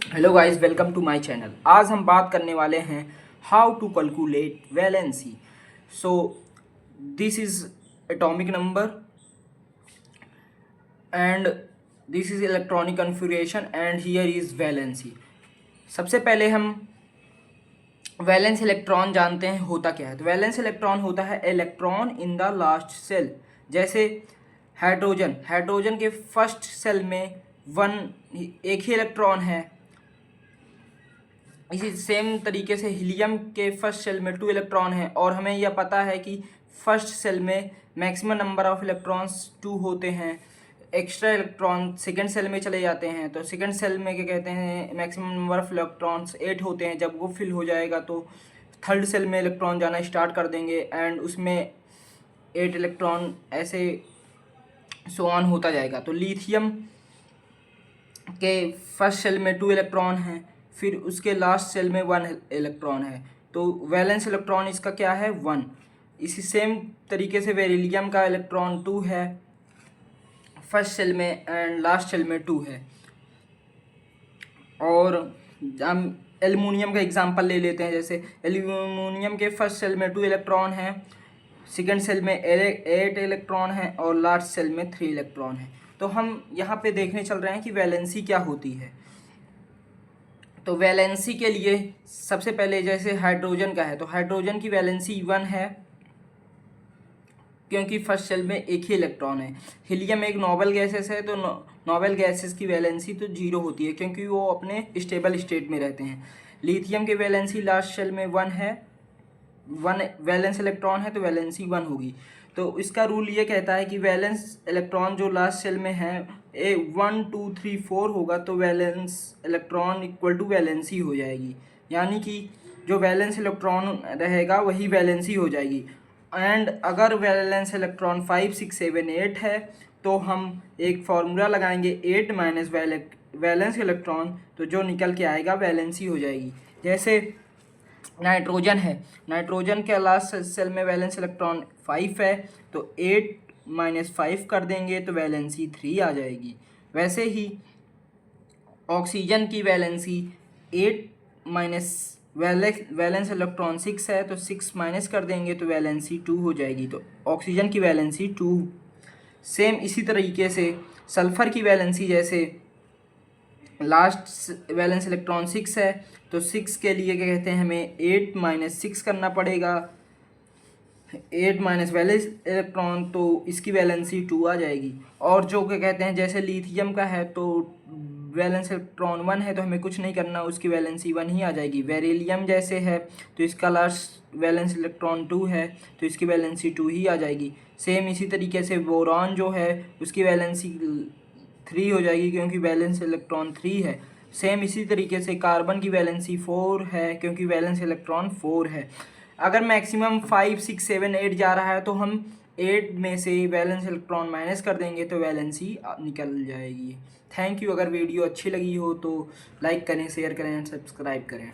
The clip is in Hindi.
Hello guys, welcome to my channel. आज हम बात करने वाले हैं how to calculate valency. So this is atomic number and this is electronic configuration and here is valency. सबसे पहले हम वैलेंस इलेक्ट्रॉन जानते हैं होता क्या है। तो वैलेंस इलेक्ट्रॉन होता है electron in the last shell. जैसे हाइड्रोजन के फर्स्ट सेल में एक ही इलेक्ट्रॉन है। इसी सेम तरीके से हीलियम के फर्स्ट सेल में 2 इलेक्ट्रॉन है और हमें यह पता है कि फर्स्ट सेल में मैक्सिमम नंबर ऑफ इलेक्ट्रॉन्स 2 होते हैं। एक्स्ट्रा इलेक्ट्रॉन सेकंड सेल में चले जाते हैं, तो सेकंड सेल में क्या कहते हैं, मैक्सिमम नंबर ऑफ इलेक्ट्रॉन्स 8 होते हैं। जब वो फिल हो जाएगा तो थर्ड सेल में इलेक्ट्रॉन जाना स्टार्ट कर देंगे एंड उसमें 8 इलेक्ट्रॉन ऐसे सो ऑन होता जाएगा। तो लिथियम के फर्स्ट सेल में 2 इलेक्ट्रॉन हैं, फिर उसके लास्ट सेल में 1 इलेक्ट्रॉन है, तो वैलेंस इलेक्ट्रॉन इसका क्या है 1। इसी सेम तरीके से बेरिलियम का इलेक्ट्रॉन 2 है फर्स्ट सेल में एंड लास्ट सेल में 2 है। और हम एल्युमिनियम का एग्जांपल ले लेते हैं। जैसे एल्युमिनियम के फर्स्ट सेल में 2 इलेक्ट्रॉन है, सेकेंड सेल में 8 इलेक्ट्रॉन है और लास्ट सेल में 3 इलेक्ट्रॉन है। तो हम यहाँ पे देखने चल रहे हैं कि वैलेंसी क्या होती है। तो वैलेंसी के लिए सबसे पहले जैसे हाइड्रोजन का है, तो हाइड्रोजन की वैलेंसी 1 है क्योंकि फर्स्ट सेल में एक ही इलेक्ट्रॉन है। हीलियम एक नोबल गैसेस है, तो नोबल गैसेस की वैलेंसी तो 0 होती है क्योंकि वो अपने स्टेबल स्टेट में रहते हैं। लिथियम की वैलेंसी लास्ट सेल में 1 है, 1 वैलेंस इलेक्ट्रॉन है तो वैलेंसी 1 होगी। तो इसका रूल ये कहता है कि वैलेंस इलेक्ट्रॉन जो लास्ट सेल में है 1 2 3 4 होगा तो valence electron equal to valency हो जाएगी, यानी कि जो वैलेंस इलेक्ट्रॉन रहेगा वही वैलेंसी हो जाएगी। एंड अगर वैलेंस इलेक्ट्रॉन 5 6 7 8 है तो हम एक फार्मूला लगाएंगे 8 माइनस वैलेंस इलेक्ट्रॉन, तो जो निकल के आएगा वैलेंसी हो जाएगी। जैसे नाइट्रोजन है, नाइट्रोजन के लास्ट सेल में वैलेंस इलेक्ट्रॉन 5 है, तो 8 माइनस 5 कर देंगे तो वैलेंसी 3 आ जाएगी। वैसे ही ऑक्सीजन की वैलेंसी 8 माइनस वैलेंस इलेक्ट्रॉन 6 है, तो 6 माइनस कर देंगे तो वैलेंसी 2 हो जाएगी। तो ऑक्सीजन की वैलेंसी 2। सेम इसी तरीके से सल्फर की वैलेंसी, जैसे लास्ट वैलेंस इलेक्ट्रॉन 6 है तो 6 के लिए क्या कहते हैं, हमें 8 माइनस 6 करना पड़ेगा, 8 माइनस वैलेंस इलेक्ट्रॉन, तो इसकी वैलेंसी 2 आ जाएगी। और जो क्या कहते हैं, जैसे लिथियम का है तो वैलेंस इलेक्ट्रॉन 1 है तो हमें कुछ नहीं करना, उसकी वैलेंसी 1 ही आ जाएगी। बेरिलियम जैसे है तो इसका लास्ट वैलेंस इलेक्ट्रॉन 2 है तो इसकी वैलेंसी 2 ही आ जाएगी। सेम इसी तरीके से बोरॉन जो है उसकी वैलेंसी 3 हो जाएगी क्योंकि वैलेंस इलेक्ट्रॉन 3 है। सेम इसी तरीके से कार्बन की वैलेंसी 4 है क्योंकि वैलेंस इलेक्ट्रॉन 4 है। अगर मैक्सिमम 5 6 7 8 जा रहा है तो हम 8 में से वैलेंस इलेक्ट्रॉन माइनस कर देंगे तो वैलेंसी निकल जाएगी। Thank you. अगर वीडियो अच्छी लगी हो तो लाइक करें, शेयर करें एंड सब्सक्राइब करें।